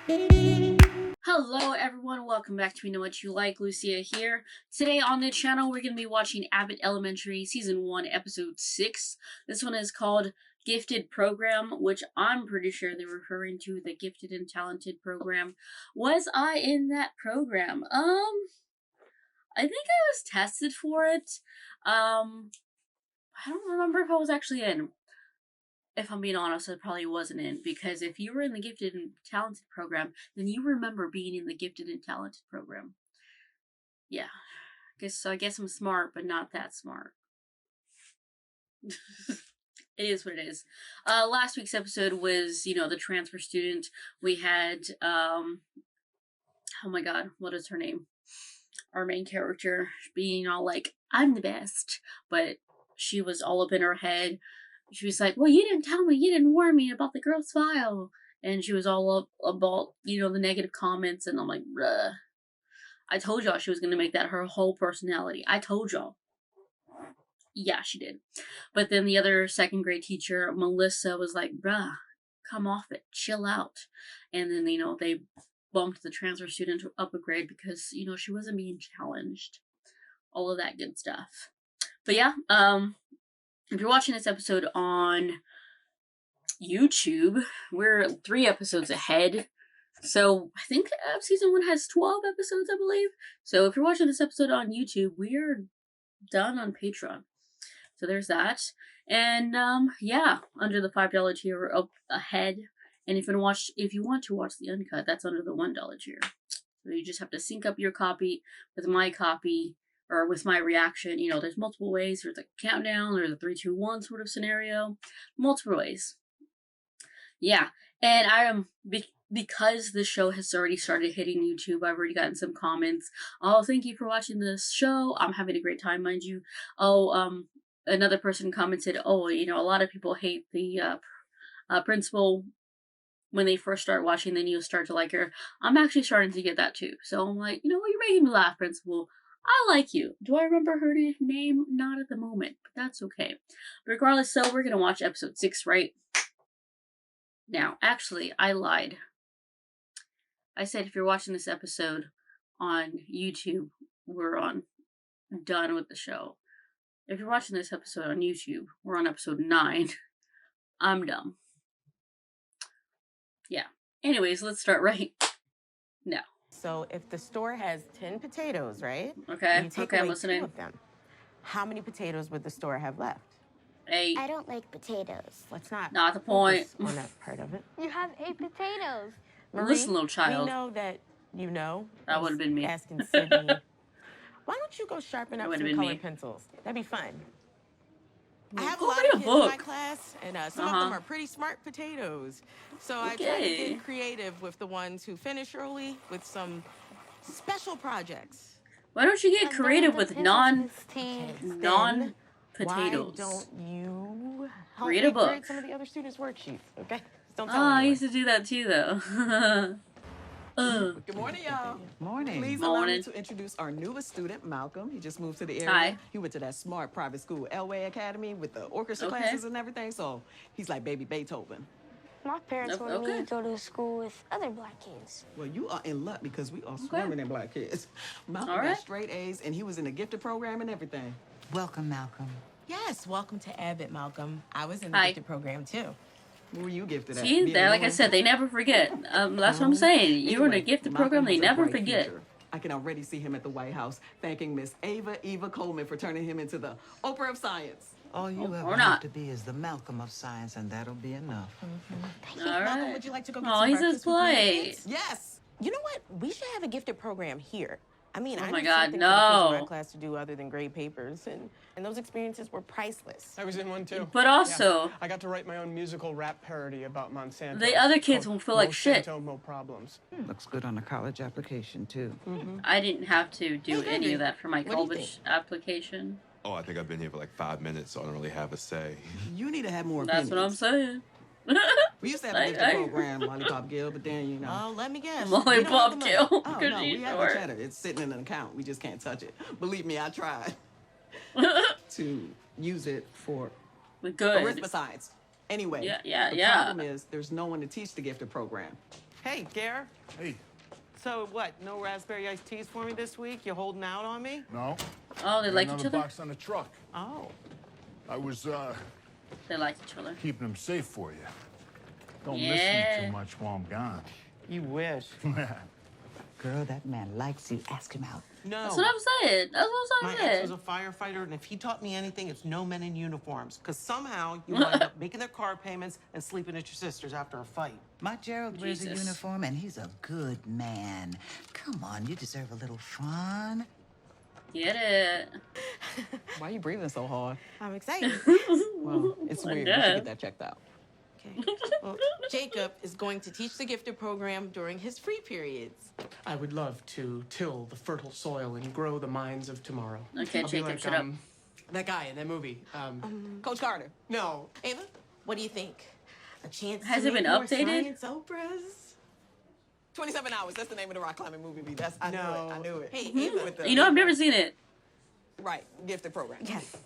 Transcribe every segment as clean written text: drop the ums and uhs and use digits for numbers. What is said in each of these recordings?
Hello everyone, welcome back to We Know What You Like, Lucia here. Today on the channel we're going to be watching Abbott Elementary Season 1 Episode 6. This one is called Gifted Program, which I'm pretty sure they're referring to the Gifted and Talented program. Was I in that program? I think I was tested for it. I don't remember if I was actually in. If I'm being honest, I probably wasn't in, because if you were in the Gifted and Talented program, then you remember being in the Gifted and Talented program. Yeah. I guess I'm smart, but not that smart. It is what it is. Last week's episode was, the transfer student. We had, oh my god, what is her name? Our main character being all like, I'm the best, but she was all up in her head. She was like, well, you didn't tell me, you didn't warn me about the girl's file. And she was all up about, the negative comments, and I'm like, bruh. I told y'all she was going to make that her whole personality. I told y'all. Yeah, she did. But then the other second grade teacher, Melissa, was like, bruh, come off it, chill out. And then, they bumped the transfer student up a grade because, she wasn't being challenged. All of that good stuff. But yeah, if you're watching this episode on YouTube, we're 3 episodes ahead. So I think season 1 has 12 episodes, I believe. So if you're watching this episode on YouTube, we're done on Patreon. So there's that. And yeah, under the $5 tier, we're up ahead. And if you want to watch the uncut, that's under the $1 tier. So you just have to sync up your copy with my copy, or with my reaction. There's multiple ways. There's a countdown, there's a 3, 2, 1 sort of scenario. Multiple ways. Yeah. And I am, because the show has already started hitting YouTube, I've already gotten some comments. Oh, thank you for watching this show. I'm having a great time, mind you. Oh, another person commented, oh, a lot of people hate the principal when they first start watching, then you start to like her. I'm actually starting to get that too. So I'm like, you're making me laugh, principal. I like you. Do I remember her name? Not at the moment, but that's okay. But regardless, so we're going to watch episode 6 right now. Actually, I lied. I said if you're watching this episode on YouTube, we're done with the show. If you're watching this episode on YouTube, we're on episode 9. I'm dumb. Yeah. Anyways, let's start right now. So if the store has 10 potatoes, right? Okay. You take I'm away listening. 2 of them. How many potatoes would the store have left? 8. I don't like potatoes. Let's not. Not the point. On that part of it. You have 8 potatoes. Marie, listen, little child. We know that you know. That would have been me. Asking Sydney. Why don't you go sharpen up some colored me. pencils? That'd be fun. I have a Go lot read of a kids in my book. class, and some of them are pretty smart potatoes. So I try to get creative with the ones who finish early with some special projects. Why don't you get creative with non-potatoes? Why don't you help Read me a book. create some of the other students' worksheets, okay? Don't tell I anyone. used to do that too, though. Good morning, y'all. Morning. Please allow me to introduce our newest student, Malcolm. He just moved to the area. Hi. He went to that smart private school, Elway Academy, with the orchestra classes and everything. So he's like baby Beethoven. My parents wanted me to go to school with other black kids. Well, you are in luck because we are swimming in black kids. Malcolm got straight A's, and he was in the gifted program and everything. Welcome, Malcolm. Yes, welcome to Abbott, Malcolm. I was in the gifted program, too. Where were you gifted at? See, like I said, they never forget. That's what I'm saying. You were in a gifted program, they never forget. I can already see him at the White House thanking Miss Eva Coleman for turning him into the Oprah of Science. All you ever have to be is the Malcolm of science, and that'll be enough. All right. Malcolm, would you like to go get Oh, some he's breakfast a play. Yes. You know what? We should have a gifted program here. I mean, I my need God, something for the kids in no. my class to do other than grade papers, and those experiences were priceless. I was in one too. But also, I got to write my own musical rap parody about Monsanto. the other kids won't feel like shit. Monsanto, Mo Problems. Looks good on a college application, too. I didn't have to do Hey, any Henry, of that for my what do you college application. Oh, I think I've been here for like 5 minutes, so I don't really have a say. You need to have more That's opinions. what I'm saying. We used to have a gifted program, Lollipop Gill, but then, you know. Oh, let me guess. Lollipop Kill. Oh, Because no, she's we have short. the cheddar. It's sitting in an account. We just can't touch it. Believe me, I tried to use it for Good. arithmetic science. Anyway, Yeah. the problem is there's no one to teach the gifted program. Hey, Gare. Hey. So what? No raspberry iced teas for me this week? You holding out on me? No. Oh, they like each another other? box on the truck. Oh. I was, They like each other. keeping them safe for you. Don't miss Yeah. me too much while I'm gone. You wish. Girl, that man likes you. Ask him out. No. That's what I'm saying. That's what My I'm ex saying. was a firefighter, and if he taught me anything, it's no men in uniforms. Because somehow you wind up making their car payments and sleeping at your sister's after a fight. My Gerald wears a Jesus. uniform, and he's a good man. Come on, you deserve a little fun. Get it. Why are you breathing so hard? I'm excited. Well, it's I weird. You should know. get that checked out. Okay. Well, Jacob is going to teach the gifted program during his free periods. I would love to till the fertile soil and grow the minds of tomorrow. Okay, I'll be Jacob, like, shut up. that guy in that movie. Coach Carter. No. Ava, what do you think? A chance Has to it make been more updated? science Oprahs? 27 Hours. That's the name of the rock climbing movie. I knew No. it. I knew it. Hey, Ava. With the- You know, I've never seen it. Right. Gifted program. Yes.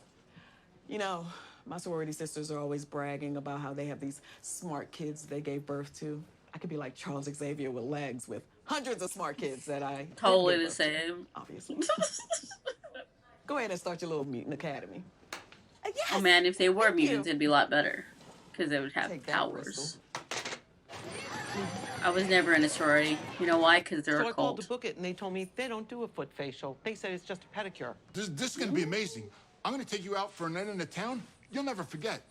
You know, my sorority sisters are always bragging about how they have these smart kids they gave birth to. I could be like Charles Xavier with legs with hundreds of smart kids that I didn't Totally give the birth to, same. obviously. Go ahead and start your little mutant academy. Yes. Oh man, if they were Thank you. mutants, it'd be a lot better. Because they would have Take that, powers. Bristol. I was never in a sorority. You know why? Because they're So a I called cult. to book it, and they told me they don't do a foot facial. They said it's just a pedicure. This is gonna be amazing. I'm gonna take you out for a night in the town. You'll never forget.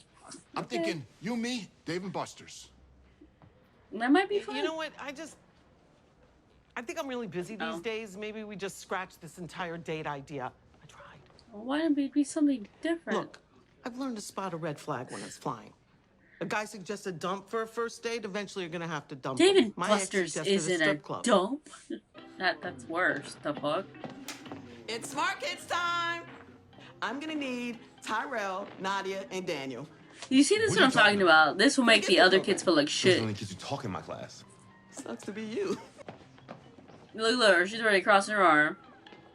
I'm thinking you, me, Dave, and Buster's. That might be fun. You know what? I think I'm really busy these Oh. days. Maybe we just scratch this entire date idea. I tried. Why don't it be something different? Look, I've learned to spot a red flag when it's flying. A guy suggests a dump for a first date. Eventually, you're gonna have to dump him. David My ex Buster's suggested isn't a strip club. dump. That's worse. The fuck? It's Smart Kids time. I'm gonna need Tyrell, Nadia, and Daniel. You see, this is What what are I'm you talking talking about. This will make Get the the other program. kids feel like There's shit. only kids who talk in my class. Sucks to be you. Look, her. She's already crossing her arm.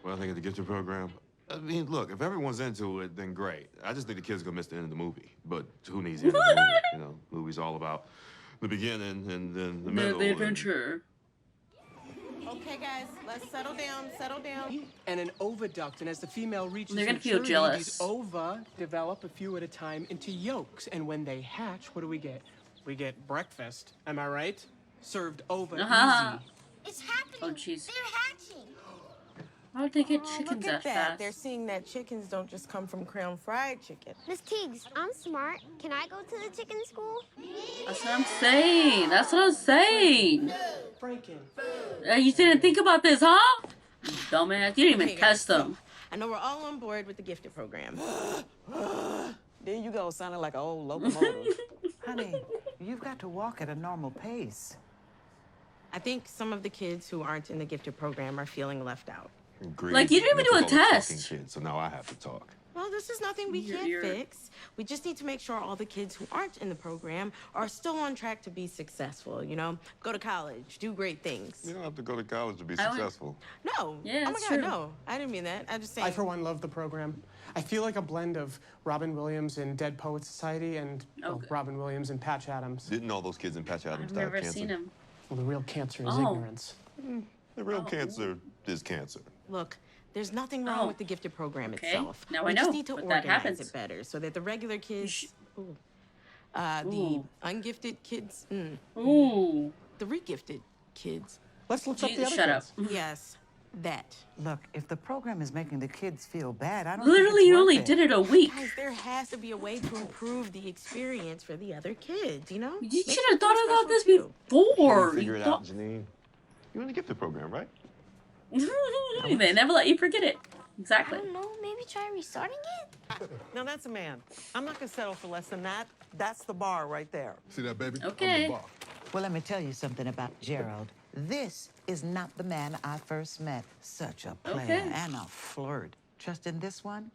Well, I think of the gifted program. I mean, look, if everyone's into it, then great. I just think the kids are gonna miss the end of the movie. But who needs the end of the movie? You know, movie's all about the beginning and then the middle. The and- adventure. Okay, guys, let's settle down. Settle down. And an oviduct, and as the female reaches They're gonna feel maturity, jealous. these ova develop a few at a time into yolks, and when they hatch, what do we get? We get breakfast. Am I right? Served ova Uh-huh. easy. It's happening. Oh, jeez. They're hatching. Why would they get Oh, chickens look at that that. fast? They're seeing that chickens don't just come from Crown Fried Chicken. Miss Tiggs, I'm smart. Can I go to the chicken school? That's what I'm saying. That's what I'm saying. Franken. You didn't think about this, huh? You dumbass. You didn't even Okay, guys, test them. I know we're all on board with the gifted program. There you go, sounding like an old locomotive. Honey, you've got to walk at a normal pace. I think some of the kids who aren't in the gifted program are feeling left out. Agreed. Like, you didn't even took do a all the test. talking kids, so now I have to talk. Well, this is nothing we can't You're- fix. We just need to make sure all the kids who aren't in the program are still on track to be successful, you know? Go to college, do great things. You don't have to go to college to be I would- successful. No. Yeah, oh my it's God, true. no. I didn't mean that. I just I, saying. for one, love the program. I feel like a blend of Robin Williams in Dead Poets Society and Okay. Robin Williams and Patch Adams. Didn't all those kids in Patch Adams I've die of never cancer? seen him. Well, the real cancer is Oh. ignorance. The real Oh. cancer is cancer. Look, there's nothing wrong Oh. with the gifted program Okay, itself. now we I just know, need to but that organize happens. it better so that the regular kids, sh- the Ooh. ungifted kids, Ooh. the regifted kids. Let's look up the Jesus, other shut up. kids. Yes, that. Look, if the program is making the kids feel bad, I don't Literally, think you it's only worth did it a week. Guys, there has to be a way to improve the experience for the other kids, you know? You Make should it have thought feel about this special, too. before. Figure You it out, Janine. You're in the gifted program, right? They never let you forget it. I Exactly. don't know. Maybe try restarting it? Now, that's a man. I'm not gonna settle for less than that. That's the bar right there. See that, baby? I'm Okay. the bar. Well, let me tell you something about Gerald. This is not the man I first met. Such a player Okay. and a flirt. Trusting this one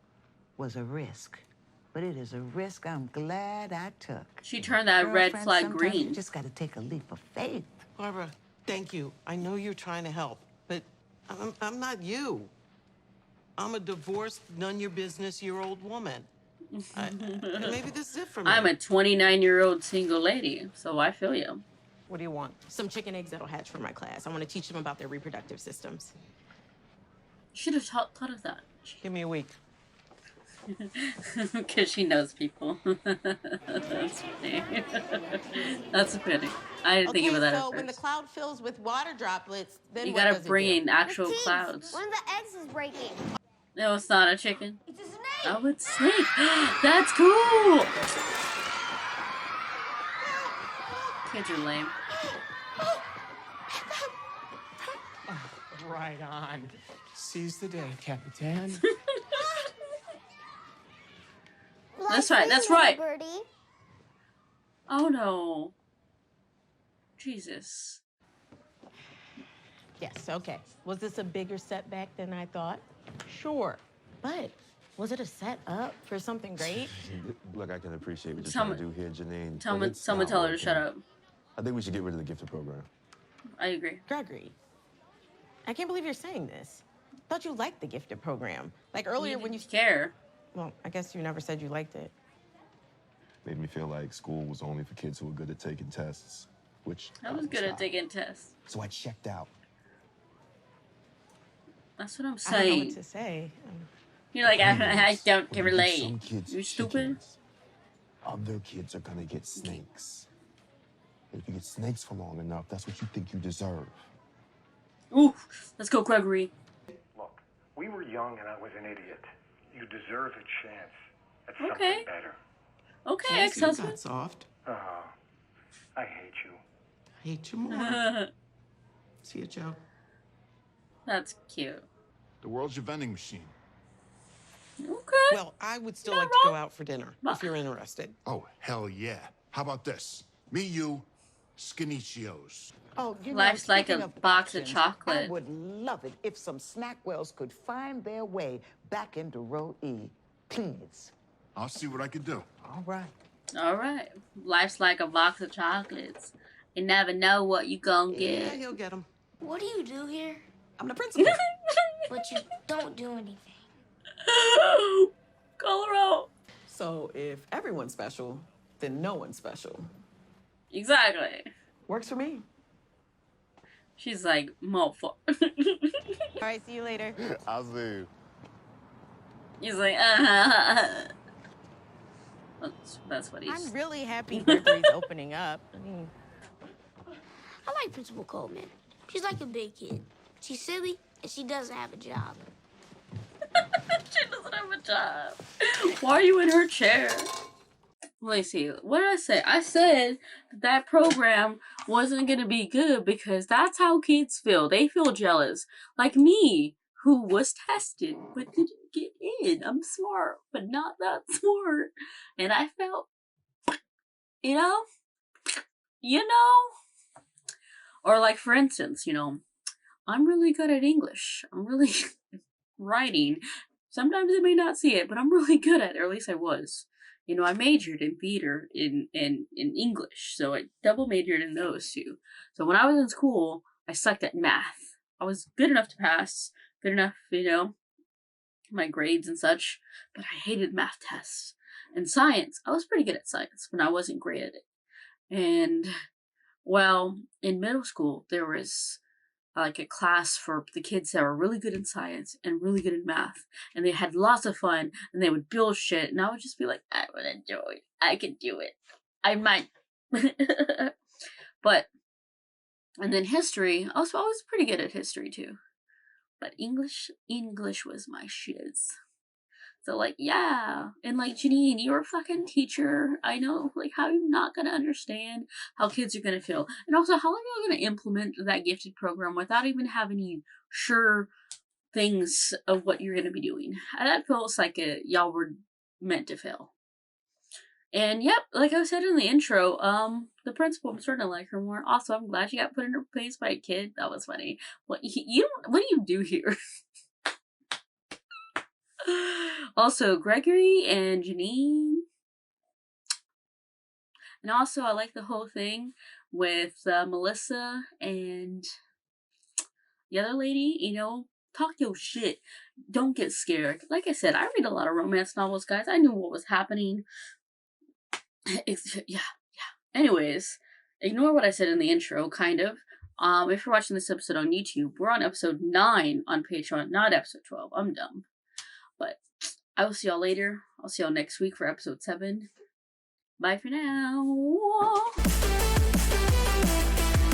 was a risk. But it is a risk I'm glad I took. She turned that red Girlfriend, flag sometimes You green. just got to take a leap of faith. Barbara, thank you. I know you're trying to help, but I'm not you. I'm a divorced, none-your-business-year-old woman. Maybe this is it for me. I'm a 29-year-old single lady, so I feel you. What do you want? Some chicken eggs that'll hatch for my class. I want to teach them about their reproductive systems. Should have thought of that. Give me a week. Because she knows people. That's funny. That's funny. I didn't think about that at So first. when the cloud fills with water droplets, then You what gotta does it bring do? in actual The teeth. clouds. One of the eggs is breaking. No, it's not a chicken. It's a snake. Oh, it's snake. That's cool. Kids are lame. Right on. Seize the day, Capitan. That's right. That's right. Birdie. Oh no. Jesus. Yes, okay. Was this a bigger setback than I thought? Sure. But was it a setup for something great? Look, I can appreciate what you're Someone- trying to do here, Janine. Someone tell her to shut up. I think we should get rid of the gifted program. I agree. Gregory, I can't believe you're saying this. I thought you liked the gifted program. Like earlier when you... care. Well, I guess you never said you liked it. Made me feel like school was only for kids who were good at taking tests, which I was good at taking tests. So I checked out. That's what I'm I don't know saying. what to say. You're like, I don't When you give relate. some kids You stupid? chickens, other kids are gonna get snakes. And if you get snakes for long enough, that's what you think you deserve. Ooh, let's go, Gregory. Look, we were young and I was an idiot. You deserve a chance at Okay. something better. Okay, ex-husband. That's soft. I hate you. I hate you more. See you, Joe. That's cute. The world's your vending machine. Okay. Well, I would still Not like to go wrong. out for dinner But- if you're interested. Oh, hell yeah. How about this? Me, you, Skinicios. Oh, you Life's know, like speaking a of box of options, chocolate. I would love it if some Snackwells could find their way back into row E. Please. I'll see what I can do. All right. All right. Life's like a box of chocolates. You never know what you gonna Yeah, get. he'll get them. What do you do here? I'm the principal. But you don't do anything. Call her out. So if everyone's special, then no one's special. Exactly. Works for me. She's like, motherfucker. All right, see you later. I'll see you. He's like, That's what he's. I'm really happy Gregory's opening up. I mean, I like Principal Coleman. She's like a big kid. She's silly and she doesn't have a job. She doesn't have a job. Why are you in her chair? Let me see. What did I say? I said that program wasn't going to be good because that's how kids feel. They feel jealous. Like me, who was tested but didn't get in. I'm smart, but not that smart. And I felt, you know? Or like, for instance, I'm really good at English. I'm really writing. Sometimes I may not see it, but I'm really good at it, or at least I was. I majored in theater in English, so I double majored in those two. So when I was in school, I sucked at math. I was good enough to pass, good enough, my grades and such, but I hated math tests. And science, I was pretty good at science, but I wasn't great at it. And, well, in middle school, there was like a class for the kids that were really good in science and really good in math, and they had lots of fun, and they would build shit, and I would just be like, I would enjoy it. I could do it. I might. And then history, I was pretty good at history too. But English was my shiz. So like, yeah. And like, Janine, you're a fucking teacher. I know, like, how are you not gonna understand how kids are gonna feel? And also, how are you gonna implement that gifted program without even having any sure things of what you're gonna be doing? That feels like y'all were meant to fail. And yep, like I said in the intro, the principal, I'm starting to like her more. Also, I'm glad she got put in her place by a kid. That was funny. What do you do here? Also, Gregory and Janine. And also, I like the whole thing with Melissa and the other lady. Talk your shit. Don't get scared. Like I said, I read a lot of romance novels, guys. I knew what was happening. Yeah. Anyways, ignore what I said in the intro, kind of. If you're watching this episode on YouTube, we're on episode 9 on Patreon, not episode 12. I'm dumb. But I will see y'all later. I'll see y'all next week for episode 7. Bye for now.